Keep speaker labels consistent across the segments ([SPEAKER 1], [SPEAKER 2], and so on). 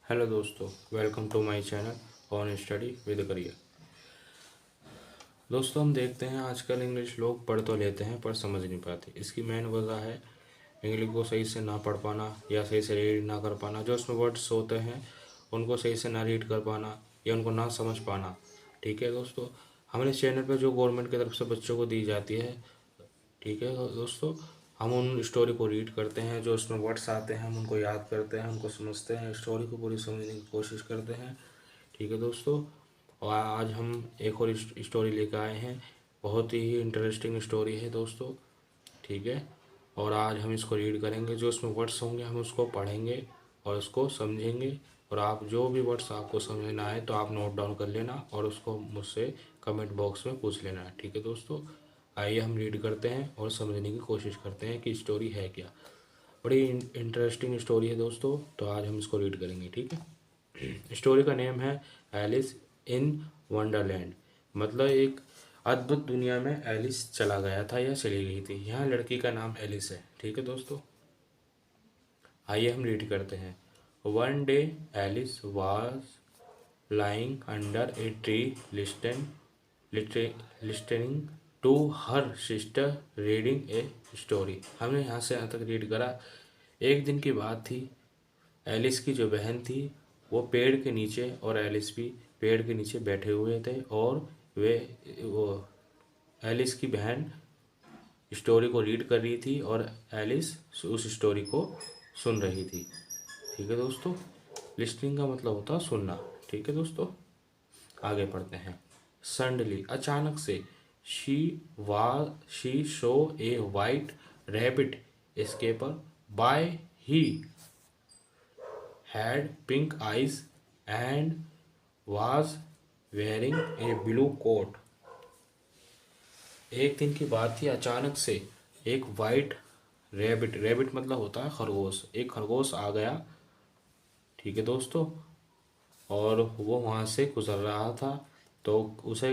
[SPEAKER 1] Hello दोस्तों, welcome to my channel on study with career. दोस्तों, हम देखते हैं आजकल इंग्लिश लोग पढ़ तो लेते हैं पर समझ नहीं पाते। इसकी मेन वजह है इंग्लिश को सही से ना पढ़ पाना या सही से रीड ना कर पाना। जो उसमें वर्ड्स होते हैं उनको सही से ना रीड कर पाना या उनको ना समझ पाना। ठीक है दोस्तों, हमारे चैनल पर जो गवर्नमेंट की तरफ से बच्चों को दी जाती है, ठीक है दोस्तों, हम उन स्टोरी को रीड करते हैं। जो उसमें वर्ड्स आते हैं हम उनको याद करते हैं, उनको समझते हैं, स्टोरी को पूरी समझने की कोशिश करते हैं। ठीक है दोस्तों, और आज हम एक और स्टोरी लेकर आए हैं। बहुत ही इंटरेस्टिंग स्टोरी है दोस्तों। ठीक है, और आज हम इसको रीड करेंगे। जो उसमें वर्ड्स होंगे हम उसको पढ़ेंगे और उसको समझेंगे। और आप जो भी वर्ड्स आपको समझ ना आए तो आप नोट डाउन कर लेना और उसको मुझसे कमेंट बॉक्स में पूछ लेना। ठीक है दोस्तों, आइए हम रीड करते हैं और समझने की कोशिश करते हैं कि स्टोरी है क्या। बड़ी इंटरेस्टिंग स्टोरी है दोस्तों, तो आज हम इसको रीड करेंगे। ठीक है, स्टोरी का नेम है एलिस इन वंडरलैंड। मतलब एक अद्भुत दुनिया में एलिस चला गया था या चली गई थी। यहाँ लड़की का नाम एलिस है। ठीक है दोस्तों, आइए हम रीड करते हैं। One day Alice was lying under a tree listening to her sister reading a story। हमने यहाँ से यहाँ तक रीड करा। एक दिन की बात थी, एलिस की जो बहन थी वो पेड़ के नीचे और एलिस भी पेड़ के नीचे बैठे हुए थे और वे वो एलिस की बहन स्टोरी को रीड कर रही थी और एलिस उस स्टोरी को सुन रही थी। ठीक है दोस्तों, लिस्टिंग का मतलब होता है सुनना। ठीक है दोस्तों, आगे पढ़ते हैं। सडनली अचानक से she show A white rabbit escaper by he had pink eyes and was wearing a blue coat। एक दिन की बात थी, अचानक से एक वाइट रैबिट, रैबिट मतलब होता है खरगोश, एक खरगोश आ गया। ठीक है दोस्तों, और वो वहाँ से गुजर रहा था तो उसे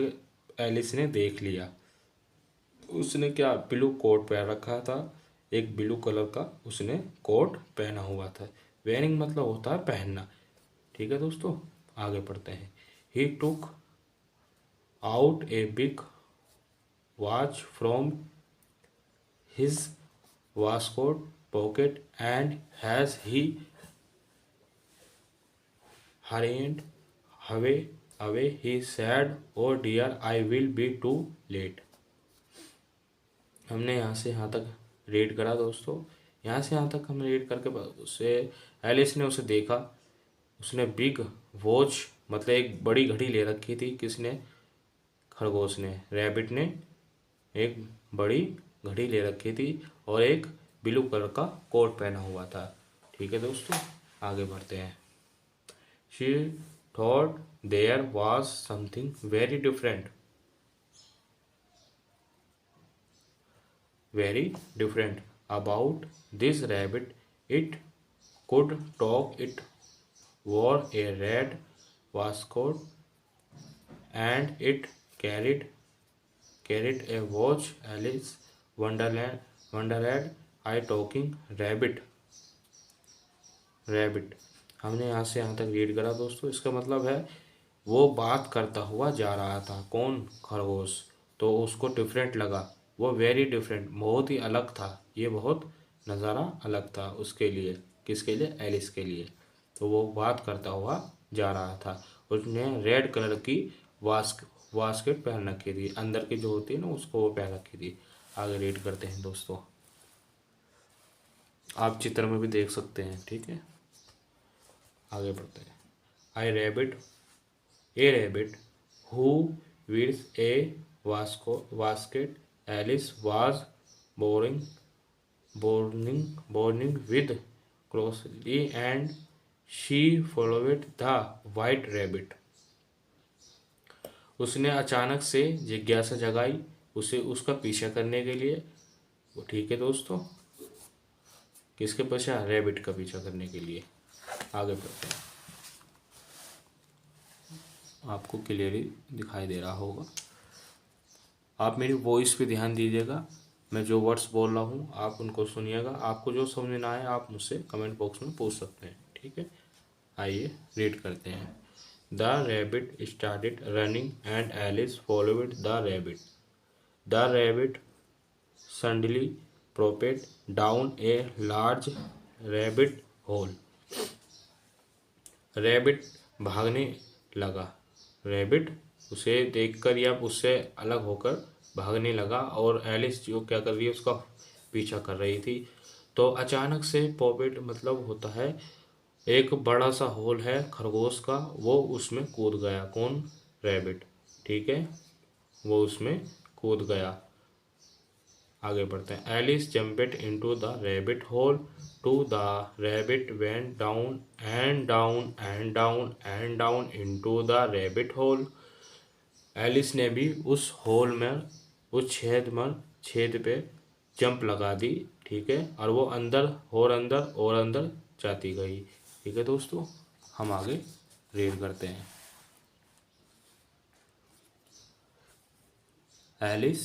[SPEAKER 1] एलिस ने देख लिया। उसने क्या ब्लू कोट पहन रखा था, एक ब्लू कलर का उसने कोट पहना हुआ था। वेयरिंग मतलब होता है पहनना। ठीक है दोस्तों, आगे पढ़ते हैं। He took out a big watch from his waistcoat pocket and has he hurried away he said, oh dear, I will be too late। हमने यहाँ से यहाँ तक रीड करा दोस्तों। यहाँ से यहाँ तक हमने रीड करके उसे एलिस ने उसे देखा। उसने बिग वॉच मतलब एक बड़ी घड़ी ले रखी थी। किसने? खरगोश ने, रैबिट ने एक बड़ी घड़ी ले रखी थी और एक ब्लू कलर का कोट पहना हुआ था। ठीक है दोस्तों, आगे बढ़ते हैं। She thought there was something very different about this rabbit. It could talk, it wore a red waistcoat, and it carried a watch. Alice wondered, I talking rabbit। हमने यहाँ से यहाँ तक रीड करा दोस्तों। इसका मतलब है वो बात करता हुआ जा रहा था। कौन? खरगोश। तो उसको डिफरेंट लगा, वो वेरी डिफरेंट, बहुत ही अलग था। ये बहुत नज़ारा अलग था उसके लिए। किसके लिए? एलिस के लिए। तो वो बात करता हुआ जा रहा था। उसने रेड कलर की वास्केट पहन रखी थी, अंदर की जो होती है ना उसको वो पहन रखी थी। आगे रीड करते हैं दोस्तों, आप चित्र में भी देख सकते हैं। ठीक है, आगे बढ़ते हैं। I rabbit a rabbit who weeds a basket Alice was boring burning with closely and she followed the white rabbit. उसने अचानक से जिज्ञासा जगाई उसे उसका पीछा करने के लिए। ठीक है दोस्तों, किसके पीछा? रैबिट का पीछा करने के लिए। आगे बढ़ते हैं, आपको क्लियरली दिखाई दे रहा होगा। आप मेरी वॉइस पे ध्यान दीजिएगा, मैं जो वर्ड्स बोल रहा हूँ आप उनको सुनिएगा। आपको जो समझ में ना आए आप मुझसे कमेंट बॉक्स में पूछ सकते हैं। ठीक है, आइए रीड करते हैं। The rabbit started running and Alice followed the rabbit. The rabbit suddenly popped down a large rabbit hole. Rabbit भागने लगा। रैबिट उसे देखकर या उससे अलग होकर भागने लगा और एलिस जो क्या कर रही है उसका पीछा कर रही थी। तो अचानक से पॉपेट मतलब होता है एक बड़ा सा होल है खरगोश का, वो उसमें कूद गया। कौन? रैबिट। ठीक है, वो उसमें कूद गया। आगे बढ़ते हैं। Alice jumped into the rabbit hole too the rabbit went down and down and down and down into the rabbit hole. Alice ने भी उस होल में, उस छेद पे जंप लगा दी। ठीक है, और वो अंदर और अंदर और अंदर जाती गई। ठीक है दोस्तों, हम आगे रीड करते हैं। Alice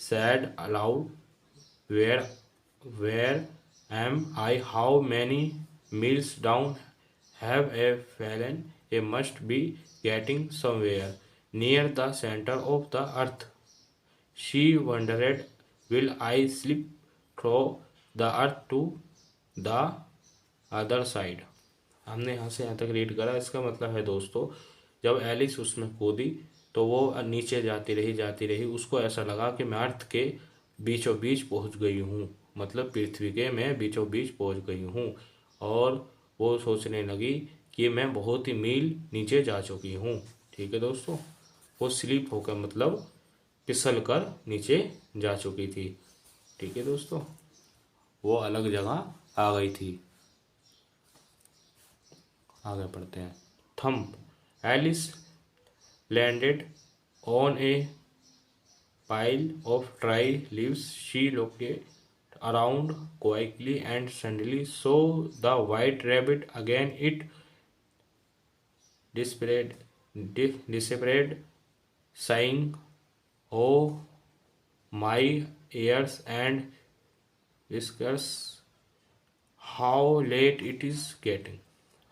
[SPEAKER 1] said aloud, where am I? How many miles down have I fallen? I must be getting somewhere near the center of the earth. She wondered, will I slip through the earth to the other side? हमने यहाँ से यहाँ तक read करा। इसका मतलब है दोस्तों, जब एलिस उसमें कूदी तो वो नीचे जाती रही। उसको ऐसा लगा कि मैं अर्थ के बीचों बीच पहुँच गई हूँ, मतलब पृथ्वी के मैं बीचों बीच पहुँच गई हूँ। और वो सोचने लगी कि मैं बहुत ही मील नीचे जा चुकी हूँ। ठीक है दोस्तों, वो स्लिप होकर मतलब फिसल कर नीचे जा चुकी थी। ठीक है दोस्तों, वो अलग जगह आ गई थी। आगे पढ़ते हैं। Thump. Alice landed on a pile of dry leaves. She looked around quickly and suddenly saw the white rabbit again. It disappeared, sighing, "Oh, my ears and whiskers, how late it is getting."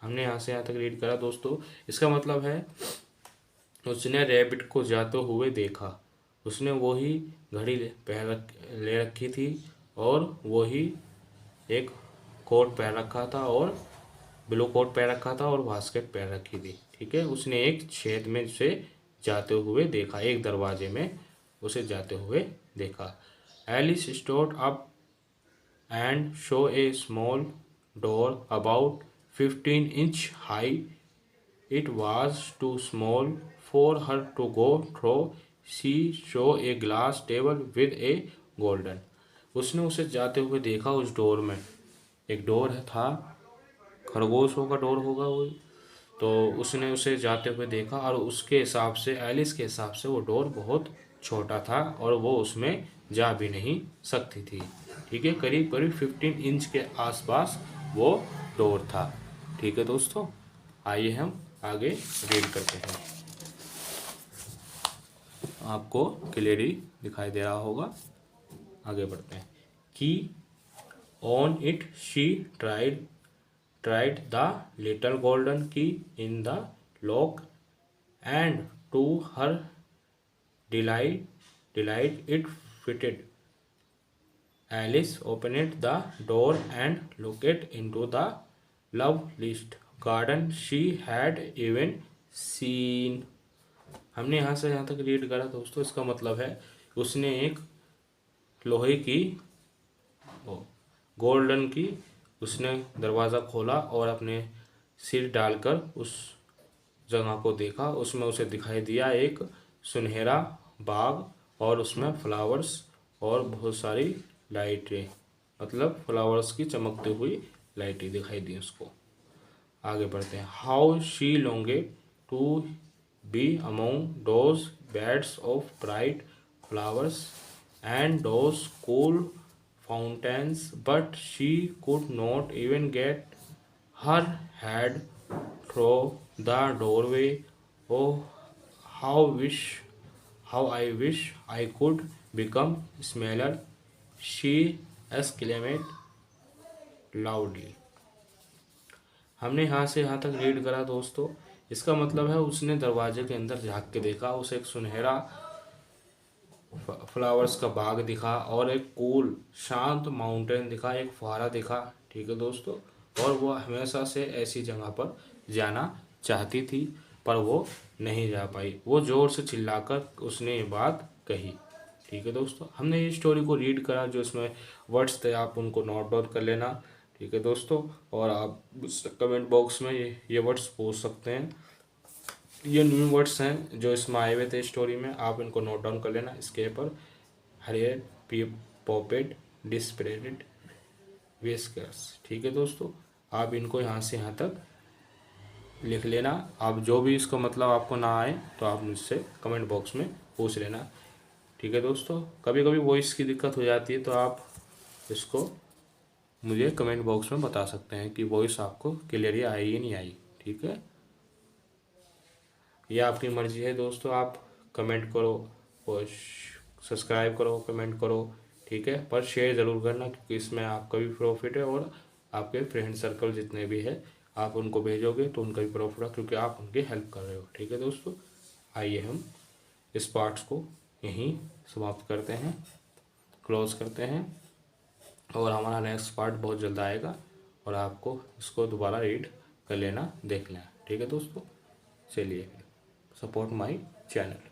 [SPEAKER 1] हमने यहाँ से यहाँ तक read करा दोस्तों। इसका मतलब है उसने रैबिट को जाते हुए देखा। उसने वही घड़ी ले रखी थी और वही एक कोट पहन रखा था और ब्लू कोट पहन रखा था और बास्केट पहन रखी थी। ठीक है, उसने एक छेद में से जाते हुए देखा, एक दरवाजे में उसे जाते हुए देखा। Alice stood up and saw a small door about 15 inch high. It was too small for her to go through. She saw a glass table with a golden. उसने उसे जाते हुए देखा। उस डोर में एक डोर था, खरगोशों का डोर होगा वो। तो उसने उसे जाते हुए देखा और उसके हिसाब से, एलिस के हिसाब से वो डोर बहुत छोटा था और वो उसमें जा भी नहीं सकती थी। ठीक है, करीब करीब 15 इंच के आसपास वो डोर था। ठीक है दोस्तों, आइए हम आगे रीड करते हैं। आपको क्लियरली दिखाई दे रहा होगा। आगे बढ़ते हैं। Key on it she tried the little golden key in the lock and to her delight it fitted. Alice opened the door and looked into the loveliest garden she had even seen. हमने यहाँ से यहाँ तक read करा दोस्तों। इसका मतलब है उसने एक लोहे की गोल्डन की उसने दरवाज़ा खोला और अपने सिर डालकर उस जगह को देखा। उसमें उसे दिखाई दिया एक सुनहरा बाग और उसमें फ्लावर्स और बहुत सारी लाइटें, मतलब फ्लावर्स की चमकती हुई लाइटें दिखाई दी उसको। आगे बढ़ते हैं। How she longed to be among those beds of bright flowers and those cool fountains, but she could not even get her head through the doorway. Oh, how I wish I could become smaller, she exclaimed loudly. हमने यहाँ से यहाँ तक read करा दोस्तों, इसका मतलब है उसने दरवाजे के अंदर झांक के देखा, उसे एक सुनहरा फ्लावर्स का बाग दिखा और एक कूल शांत माउंटेन दिखा, एक फुहारा दिखा। ठीक है दोस्तों, और वो हमेशा से ऐसी जगह पर जाना चाहती थी पर वो नहीं जा पाई। वो जोर से चिल्लाकर उसने ये बात कही। ठीक है दोस्तों, हमने ये स्टोरी को रीड करा, जो इसमें वर्ड्स थे आप उनको नोट डाउन कर लेना। ठीक है दोस्तों, और आप कमेंट बॉक्स में ये वर्ड्स पूछ सकते हैं। ये न्यू वर्ड्स हैं जो इसमें आए हुए थे स्टोरी में, आप इनको नोट डाउन कर लेना। इसके पर हरियर पी पॉपेट डिस्परेटेड विस्कर्स। ठीक है दोस्तों, आप इनको यहाँ से यहाँ तक लिख लेना। आप जो भी इसका मतलब आपको ना आए तो आप मुझसे कमेंट बॉक्स में पूछ लेना। ठीक है दोस्तों, कभी कभी वॉइस की दिक्कत हो जाती है तो आप इसको मुझे कमेंट बॉक्स में बता सकते हैं कि वॉइस आपको क्लियरली आई या नहीं आई। ठीक है, यह आपकी मर्जी है दोस्तों, आप कमेंट करो और सब्सक्राइब करो, कमेंट करो। ठीक है, पर शेयर ज़रूर करना क्योंकि इसमें आपका भी प्रॉफिट है और आपके फ्रेंड सर्कल जितने भी है आप उनको भेजोगे तो उनका भी प्रॉफिट है क्योंकि आप उनकी हेल्प कर रहे हो। ठीक है दोस्तों, आइए हम इस पार्ट्स को यहीं समाप्त करते हैं, क्लोज करते हैं, और हमारा नेक्स्ट पार्ट बहुत जल्द आएगा और आपको इसको दोबारा रीड कर लेना, देख लेना। ठीक है दोस्तों, चलिए, सपोर्ट माय चैनल।